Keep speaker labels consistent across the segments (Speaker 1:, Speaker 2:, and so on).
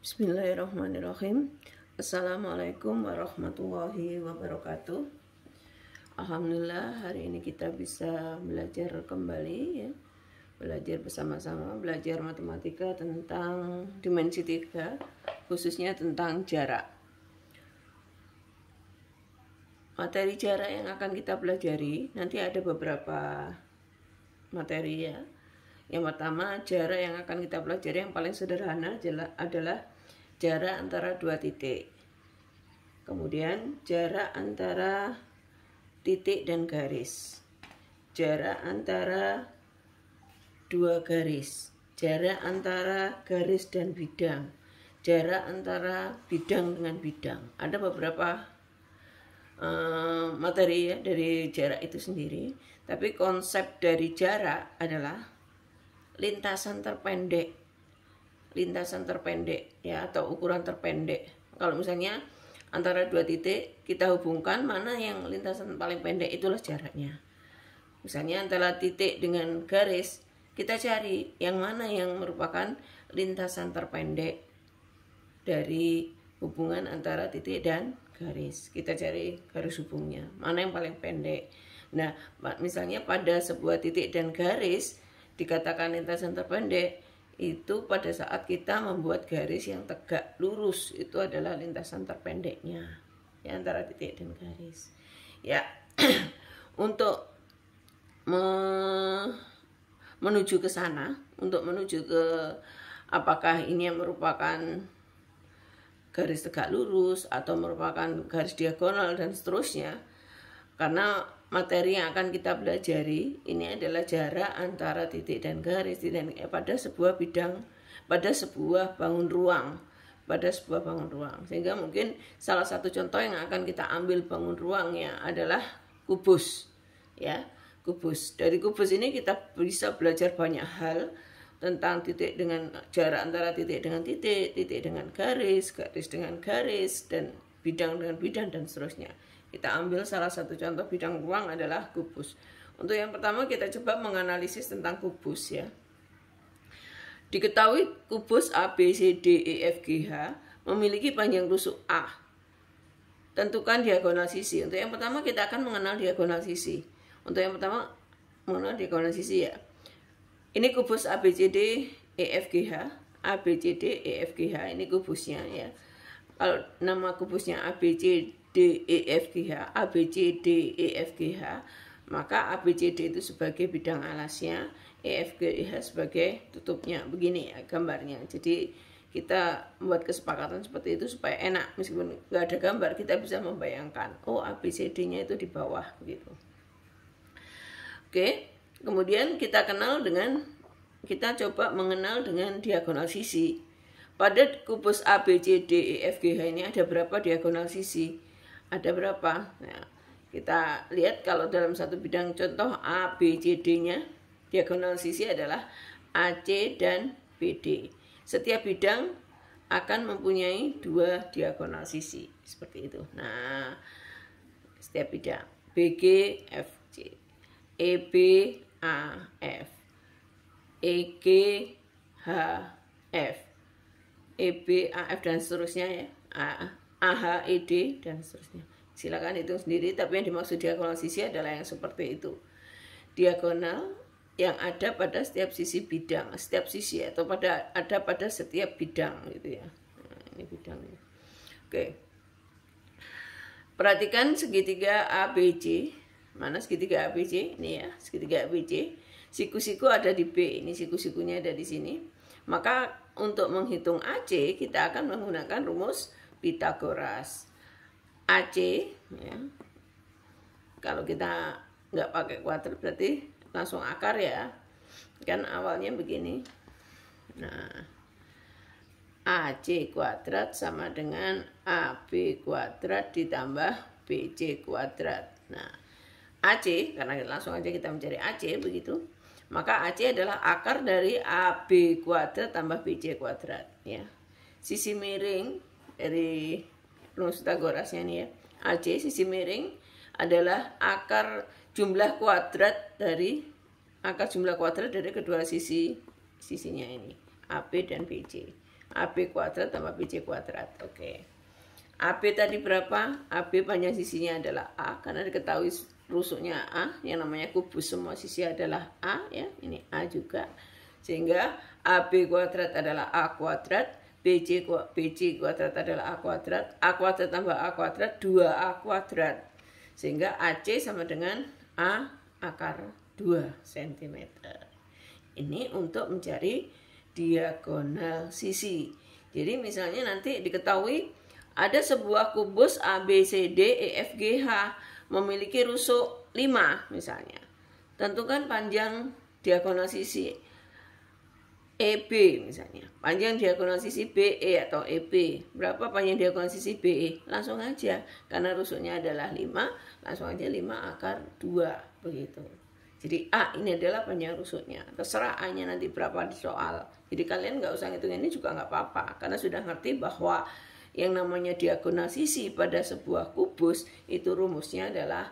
Speaker 1: Bismillahirrahmanirrahim. Assalamualaikum warahmatullahi wabarakatuh. Alhamdulillah hari ini kita bisa belajar kembali ya. Belajar bersama-sama, belajar matematika tentang dimensi 3, khususnya tentang jarak. Materi jarak yang akan kita pelajari nanti ada beberapa materi ya. Yang pertama, jarak yang akan kita pelajari yang paling sederhana adalah jarak antara dua titik. Kemudian jarak antara titik dan garis. Jarak antara dua garis. Jarak antara garis dan bidang. Jarak antara bidang dengan bidang. Ada beberapa materi ya dari jarak itu sendiri. Tapi konsep dari jarak adalah lintasan terpendek ya, atau ukuran terpendek. Kalau misalnya antara dua titik kita hubungkan mana yang lintasan paling pendek, itulah jaraknya. Misalnya antara titik dengan garis, kita cari yang mana yang merupakan lintasan terpendek dari hubungan antara titik dan garis. Kita cari garis hubungnya, mana yang paling pendek. Nah, misalnya pada sebuah titik dan garis dikatakan lintasan terpendek, itu pada saat kita membuat garis yang tegak lurus, itu adalah lintasan terpendeknya ya, antara titik dan garis ya. Untuk menuju ke sana, untuk menuju ke apakah ini yang merupakan garis tegak lurus atau merupakan garis diagonal dan seterusnya, karena materi yang akan kita pelajari ini adalah jarak antara titik dan garis pada sebuah bidang, pada sebuah bangun ruang, sehingga mungkin salah satu contoh yang akan kita ambil bangun ruangnya adalah kubus ya. Dari kubus ini kita bisa belajar banyak hal tentang titik dengan jarak antara titik dengan titik, titik dengan garis, garis dengan garis, dan bidang dengan bidang dan seterusnya. Kita ambil salah satu contoh bidang ruang adalah kubus. Untuk yang pertama kita coba menganalisis tentang kubus ya. Diketahui kubus A, B, C, D, E, F, G, H memiliki panjang tusuk A. Tentukan diagonal sisi. Untuk yang pertama kita akan mengenal diagonal sisi. Ya. Ini kubus A, B, C, D, E, F, G, H. A, B, C, D, E, F, G, H. Ini kubusnya ya. Kalau nama kubusnya A, B, C, D, E, F, G, H, A, B, C, D, E, F, G, H, maka A, B, C, D itu sebagai bidang alasnya, E, F, G, H sebagai tutupnya. Begini ya gambarnya. Jadi kita membuat kesepakatan seperti itu supaya enak, meskipun nggak ada gambar kita bisa membayangkan, oh A, B, C, D-nya itu di bawah begitu. Oke, kemudian kita coba mengenal dengan diagonal sisi. Pada kubus A, B, C, D, E, F, G, H ini ada berapa diagonal sisi? Ada berapa? Nah, kita lihat kalau dalam satu bidang contoh A, B, C, D-nya diagonal sisi adalah AC dan BD. Setiap bidang akan mempunyai dua diagonal sisi seperti itu. Nah, setiap bidang BG, FC, EB, AF, EG, HF, EB, AF dan seterusnya ya. AH, ED dan seterusnya. Silakan hitung sendiri, tapi yang dimaksud diagonal sisi adalah yang seperti itu. Diagonal yang ada pada setiap sisi bidang, setiap sisi atau ada pada setiap bidang gitu ya. Nah, ini bidangnya. Oke. Perhatikan segitiga ABC. Mana segitiga ABC? Ini ya, segitiga ABC. Siku-siku ada di B, ini siku-sikunya ada di sini. Maka untuk menghitung AC kita akan menggunakan rumus Pythagoras. AC ya. Kalau kita nggak pakai kuadrat berarti langsung akar ya. Kan awalnya begini. Nah, AC kuadrat sama dengan AB kuadrat ditambah BC kuadrat. Nah, AC, karena langsung aja kita mencari AC begitu, maka AC adalah akar dari AB kuadrat tambah BC kuadrat ya. Sisi miring dari rumus Pythagorasnya ini ya, AC sisi miring adalah akar jumlah kuadrat dari kedua sisinya ini, AB dan BC. AB kuadrat tambah BC kuadrat. Oke. AB tadi berapa? AB panjang sisinya adalah A, karena diketahui rusuknya A, yang namanya kubus semua sisi adalah A ya. Ini A juga. Sehingga AB kuadrat adalah A kuadrat, BC kuadrat adalah A kuadrat tambah A kuadrat 2A kuadrat. Sehingga AC sama dengan A akar 2 cm. Ini untuk mencari diagonal sisi. Jadi misalnya nanti diketahui ada sebuah kubus ABCD EFGH memiliki rusuk 5 misalnya. Tentukan panjang diagonal sisi EB misalnya. Panjang diagonal sisi BE atau EB. Berapa panjang diagonal sisi BE? Langsung aja. Karena rusuknya adalah 5, langsung aja 5 akar 2 begitu. Jadi A ini adalah panjang rusuknya. Terserah A-nya nanti berapa di soal. Jadi kalian nggak usah ngitung ini juga nggak apa-apa. Karena sudah ngerti bahwa yang namanya diagonal sisi pada sebuah kubus itu rumusnya adalah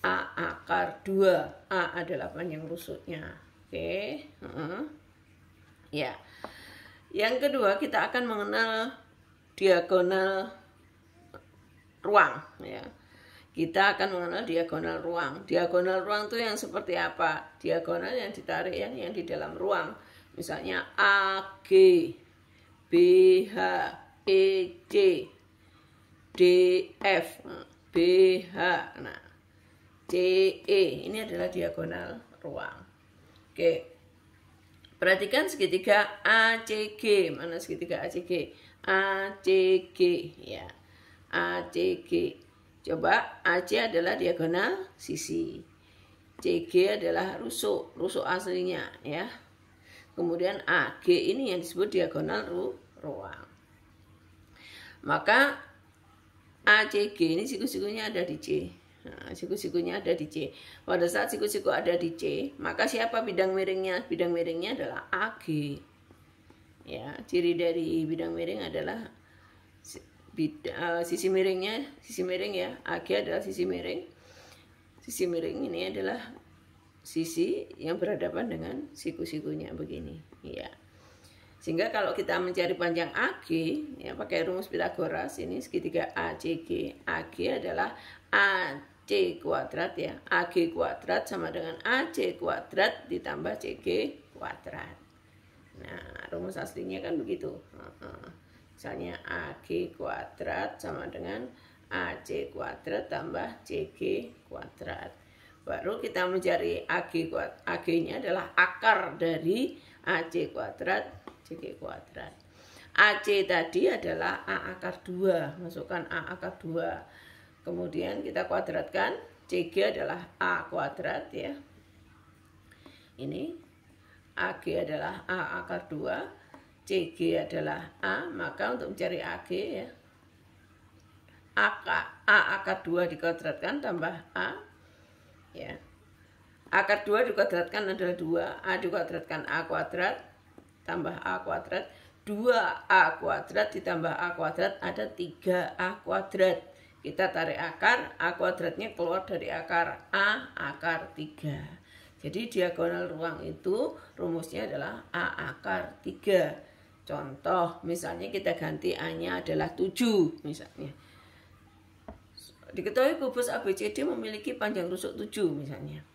Speaker 1: A akar 2. A adalah panjang rusuknya. Oke. Ya. Yang kedua kita akan mengenal diagonal ruang ya. Kita akan mengenal diagonal ruang. Diagonal ruang itu yang seperti apa? Diagonal yang ditarik yang di dalam ruang. Misalnya AG, BH, EC, DF, BH, nah, CE. Ini adalah diagonal ruang. Oke. Perhatikan segitiga ACG. Mana segitiga ACG? ACG ya. ACG. Coba AC adalah diagonal sisi. CG adalah rusuk aslinya ya. Kemudian AG ini yang disebut diagonal ruang. Maka ACG ini siku-sikunya ada di C. Nah, siku-sikunya ada di C. Pada saat siku-siku ada di C, maka siapa bidang miringnya? Bidang miringnya adalah AG. Ya, ciri dari bidang miring adalah sisi miring ya. AG adalah sisi miring. Sisi miring ini adalah sisi yang berhadapan dengan siku-sikunya begini. Ya. Sehingga kalau kita mencari panjang AG, ya pakai rumus Pitagoras ini segitiga ACG. AG adalah AC kuadrat ya. AG kuadrat sama dengan AC kuadrat ditambah CG kuadrat. Nah, rumus aslinya kan begitu. Misalnya AG kuadrat sama dengan AC kuadrat tambah CG kuadrat. Baru kita mencari AG kuadrat. AG-nya adalah akar dari AC kuadrat CG kuadrat. AC tadi adalah A akar 2. Masukkan A akar 2. Kemudian kita kuadratkan. CG adalah A kuadrat ya. Ini AG adalah A akar 2. CG adalah A. Maka untuk mencari AG ya, A akar 2 dikuadratkan tambah A ya. Akar 2 dikuadratkan adalah 2. A dikuadratkan A kuadrat tambah A kuadrat. 2A kuadrat ditambah A kuadrat ada 3A kuadrat. Kita tarik akar, A kuadratnya keluar dari akar. A akar 3. Jadi diagonal ruang itu rumusnya adalah A akar 3. Contoh, misalnya kita ganti A-nya adalah 7 misalnya. Diketahui kubus ABCD memiliki panjang rusuk 7 misalnya.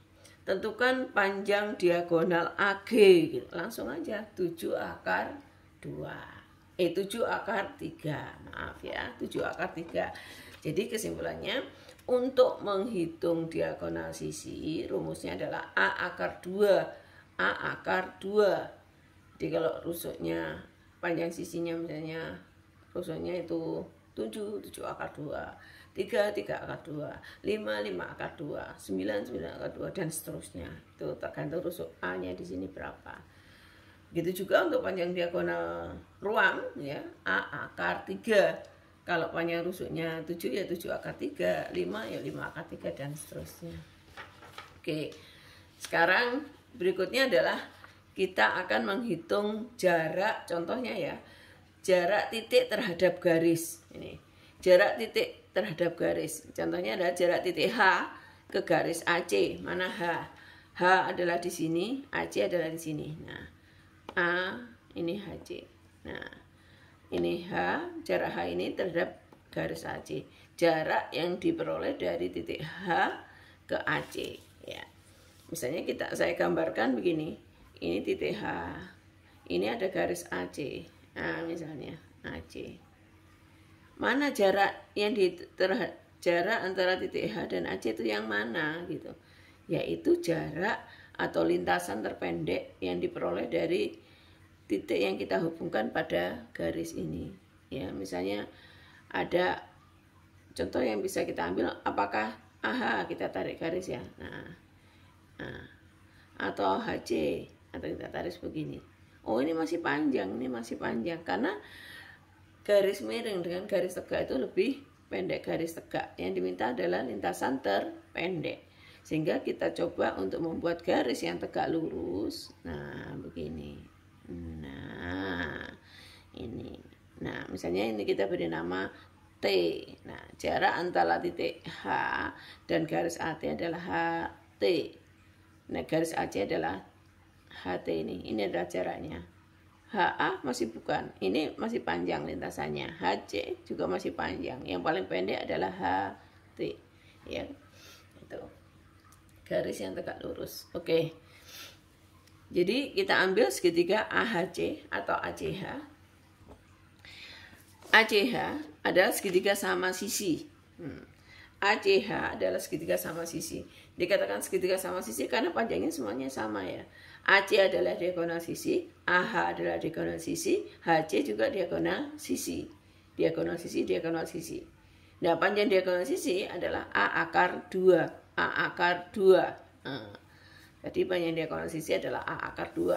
Speaker 1: Tentukan panjang diagonal AG gitu. Langsung aja 7 akar 2. 7 akar 3. Maaf ya, 7 akar 3. Jadi kesimpulannya untuk menghitung diagonal sisi rumusnya adalah A akar 2. A akar 2. Jadi kalau rusuknya panjang sisinya misalnya rusuknya itu 7 akar 2. 3 akar 2, 5 akar 2, 9 akar 2 dan seterusnya. Itu tergantung rusuk A-nya di sini berapa. Begitu juga untuk panjang diagonal ruang ya, A akar 3. Kalau panjang rusuknya 7 ya 7 akar 3, 5 ya 5 akar 3 dan seterusnya. Oke. Sekarang berikutnya adalah kita akan menghitung jarak, contohnya ya. Jarak titik terhadap garis. Ini. Jarak titik terhadap garis. Contohnya adalah jarak titik H ke garis AC. Mana H? H adalah di sini, AC adalah di sini. Nah, A ini HC. Nah, Ini H, jarak H ini terhadap garis AC. Jarak yang diperoleh dari titik H ke AC. Ya. Misalnya saya gambarkan begini. Ini titik H. Ini ada garis AC. Nah, misalnya AC. Mana jarak yang jarak antara titik H dan AC itu yang mana gitu? Yaitu jarak atau lintasan terpendek yang diperoleh dari titik yang kita hubungkan pada garis ini. Ya, misalnya ada contoh yang bisa kita ambil, apakah AH kita tarik garis ya. Nah, atau HC atau kita tarik begini. Oh, ini masih panjang, karena garis miring dengan garis tegak itu lebih pendek garis tegak. Yang diminta adalah lintasan terpendek. Sehingga kita coba untuk membuat garis yang tegak lurus. Nah, begini. Nah, ini. Nah, misalnya ini kita beri nama T. Nah, jarak antara titik H dan garis AT adalah HT. Nah, garis AC adalah HT ini. Ini adalah jaraknya. HA masih bukan. Ini masih panjang lintasannya. HC juga masih panjang. Yang paling pendek adalah HT. Ya. Itu. Garis yang tegak lurus. Oke. Jadi kita ambil segitiga AHC atau ACH. ACH adalah segitiga sama sisi. ACH adalah segitiga sama sisi. Dikatakan segitiga sama sisi karena panjangnya semuanya sama ya. AC adalah diagonal sisi, AH adalah diagonal sisi, HC juga diagonal sisi. Diagonal sisi, diagonal sisi. Nah, panjang diagonal sisi adalah A akar 2. A akar 2. Jadi panjang diagonal sisi adalah A akar 2.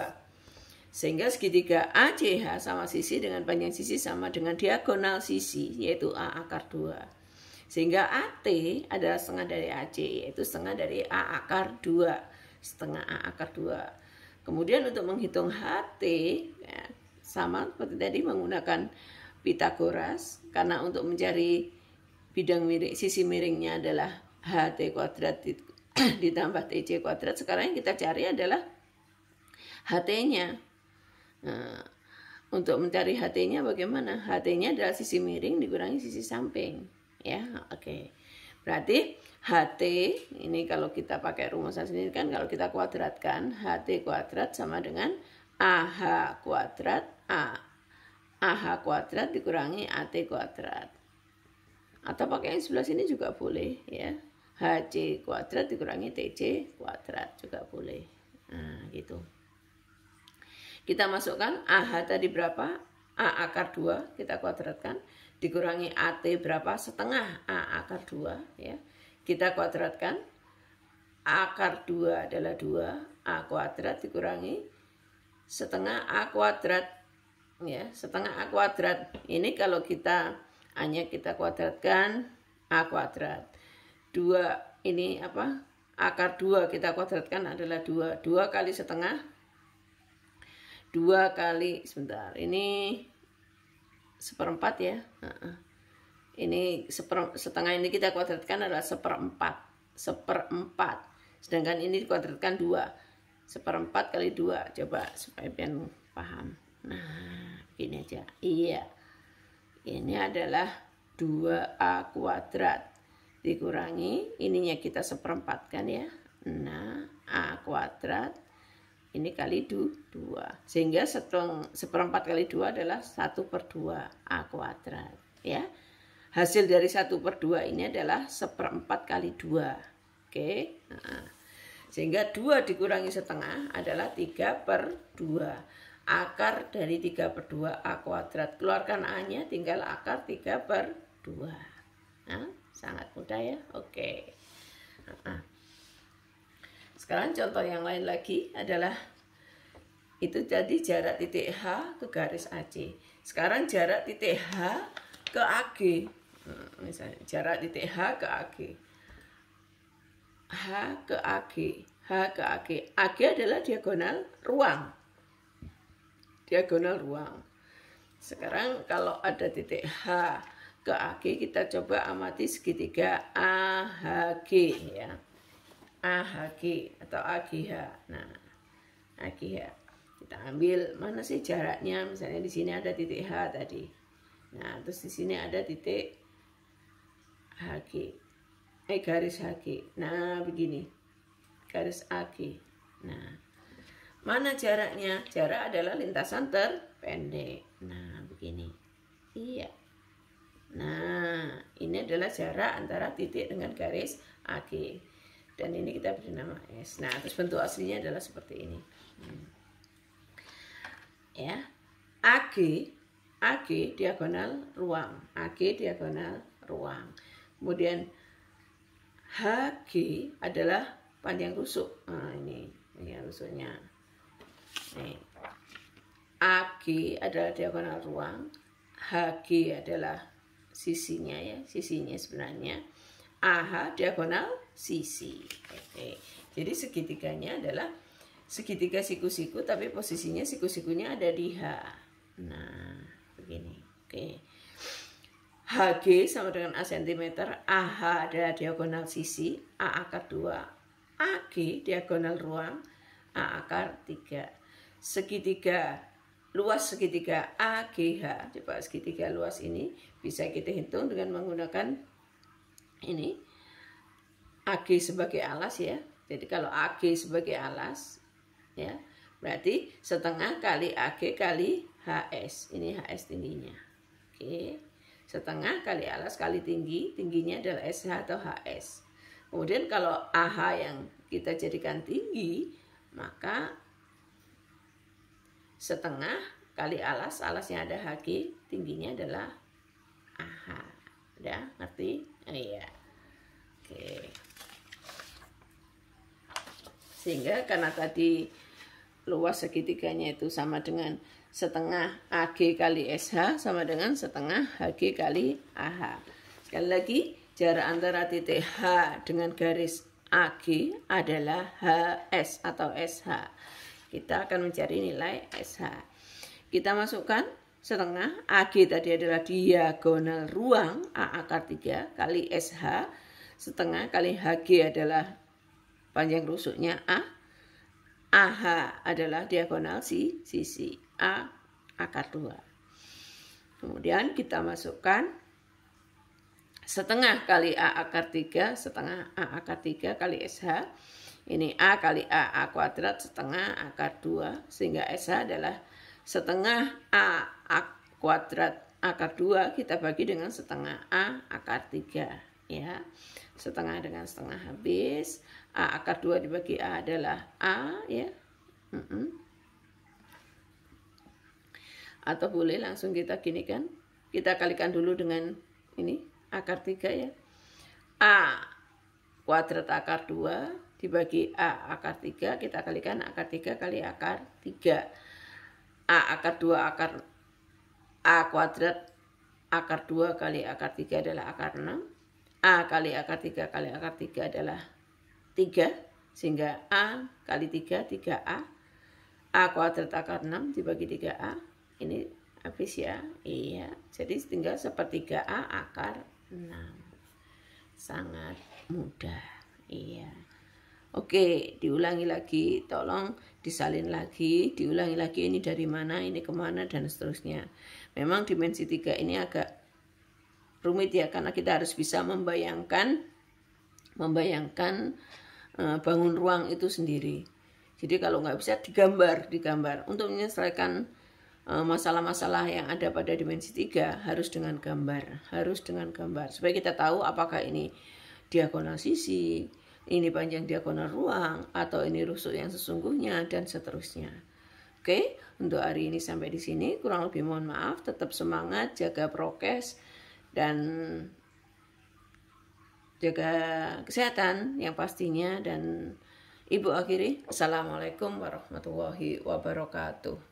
Speaker 1: Sehingga segitiga ACH sama sisi dengan panjang sisi sama dengan diagonal sisi, yaitu A akar 2. Sehingga AT adalah setengah dari AC, yaitu setengah dari A akar 2. Setengah A akar 2. Kemudian untuk menghitung HT, ya, sama seperti tadi menggunakan Pitagoras. Karena untuk mencari bidang miring, sisi miringnya adalah HT kuadrat ditambah TC kuadrat. Sekarang yang kita cari adalah HT-nya. Nah, untuk mencari HT-nya bagaimana? HT-nya adalah sisi miring dikurangi sisi samping. Ya, oke. Berarti HT ini kalau kita pakai rumusan sendiri kan, kalau kita kuadratkan, HT kuadrat sama dengan AH kuadrat AH kuadrat dikurangi AT kuadrat. Atau pakai yang sebelah sini juga boleh ya. HC kuadrat dikurangi TC kuadrat juga boleh. Nah, gitu. Kita masukkan AH tadi berapa? A akar 2 kita kuadratkan. Dikurangi AT berapa? Setengah A akar 2 ya. Kita kuadratkan. Akar 2 adalah 2. A kuadrat dikurangi setengah A kuadrat ya, setengah A kuadrat. Ini kalau kita hanya kita kuadratkan A kuadrat. 2 ini apa? Akar 2 kita kuadratkan adalah 2. 2 kali setengah. 2 kali sebentar. Ini 1/4 ya. Ini setengah ini kita kuadratkan adalah 1/4. 1/4. Sedangkan ini dikuadratkan 2. 1/4 kali 2. Coba supaya biar paham. Nah, begini aja. Iya. Ini adalah 2A kuadrat. Dikurangi, ininya kita 1/4 kan ya. Nah, A kuadrat. Ini kali 2. Sehingga 1/4 kali 2 adalah 1/2 A kuadrat. Ya. Hasil dari 1/2 ini adalah 1/4 kali 2. Oke. Nah, sehingga 2 dikurangi setengah adalah 3/2. Akar dari 3/2 A kuadrat. Keluarkan A-nya, tinggal akar 3/2. Nah, sangat mudah ya. Oke. Sekarang contoh yang lain lagi adalah itu tadi jarak titik H ke garis AC. Sekarang jarak titik H ke AG. Misalnya jarak titik H ke AG. H ke AG. H ke AG. AG adalah diagonal ruang. Diagonal ruang. Sekarang kalau ada titik H ke AG, kita coba amati segitiga AHG ya. AHG atau AGH. Nah, AGH. Kita ambil mana sih jaraknya? Misalnya di sini ada titik H tadi. Nah, terus di sini ada titik HG. Garis HG. Nah, begini. Garis AG. Nah, mana jaraknya? Jarak adalah lintasan terpendek. Nah, begini. Iya. Nah, ini adalah jarak antara titik dengan garis AG. Dan ini kita beri nama S. Nah, terus bentuk aslinya adalah seperti ini. Ya. AG diagonal ruang. AG diagonal ruang. Kemudian HG adalah panjang rusuk. Nah, ini panjang rusuknya. Nih. AG adalah diagonal ruang. HG adalah sisinya ya, sisinya sebenarnya. AH diagonal sisi. Oke. Jadi segitiganya adalah segitiga siku-siku, tapi posisinya siku-sikunya ada di H. Nah, begini. Oke. HG sama dengan A cm, AH adalah diagonal sisi, A akar 2. AG diagonal ruang, A akar 3. Segitiga luas segitiga AGH, coba segitiga luas ini bisa kita hitung dengan menggunakan ini AG sebagai alas ya. Jadi kalau AG sebagai alas ya, berarti setengah kali AG kali HS. Ini HS tingginya. Oke. Setengah kali alas kali tinggi, tingginya adalah SH atau HS. Kemudian kalau AH yang kita jadikan tinggi, maka setengah kali alas, alasnya ada HG, tingginya adalah AH. Udah ngerti? Oh iya. Oke. Sehingga karena tadi luas segitiganya itu sama dengan setengah AG kali SH sama dengan setengah HG kali AH. Sekali lagi, jarak antara titik H dengan garis AG adalah HS atau SH. Kita akan mencari nilai SH. Kita masukkan setengah. AG tadi adalah diagonal ruang, A akar 3 kali SH. Setengah kali HG adalah panjang rusuknya A. AH adalah diagonal sisi, A akar 2. Kemudian kita masukkan setengah kali A akar 3, setengah A akar 3 kali SH. Ini A kali A kuadrat setengah akar 2. Sehingga SH adalah setengah A kuadrat akar 2 kita bagi dengan setengah A akar 3. Ya. Setengah dengan setengah habis. A akar 2 dibagi A adalah A. Ya. Atau boleh langsung kita gini kan. Kita kalikan dulu dengan ini akar 3 ya. A kuadrat akar 2 dibagi A akar 3, kita kalikan akar 3 kali akar 3. A akar 2 akar A kuadrat akar 2 kali akar 3 adalah akar 6. A kali akar 3 kali akar 3 adalah 3. Sehingga A kali 3, 3A. A kuadrat akar 6 dibagi 3A. Ini habis ya. Iya. Jadi tinggal 1/3A akar 6. Sangat mudah. Iya. Oke, diulangi lagi, tolong disalin lagi, diulangi lagi ini dari mana, ini kemana, dan seterusnya. Memang dimensi 3 ini agak rumit ya, karena kita harus bisa membayangkan bangun ruang itu sendiri. Jadi kalau nggak bisa digambar. Untuk menyelesaikan masalah-masalah yang ada pada dimensi 3 harus dengan gambar, supaya kita tahu apakah ini diagonal sisi, ini panjang diagonal ruang, atau ini rusuk yang sesungguhnya, dan seterusnya. Oke, untuk hari ini sampai di sini. Kurang lebih mohon maaf. Tetap semangat, jaga prokes, dan jaga kesehatan yang pastinya. Dan Ibu akhiri, Assalamualaikum warahmatullahi wabarakatuh.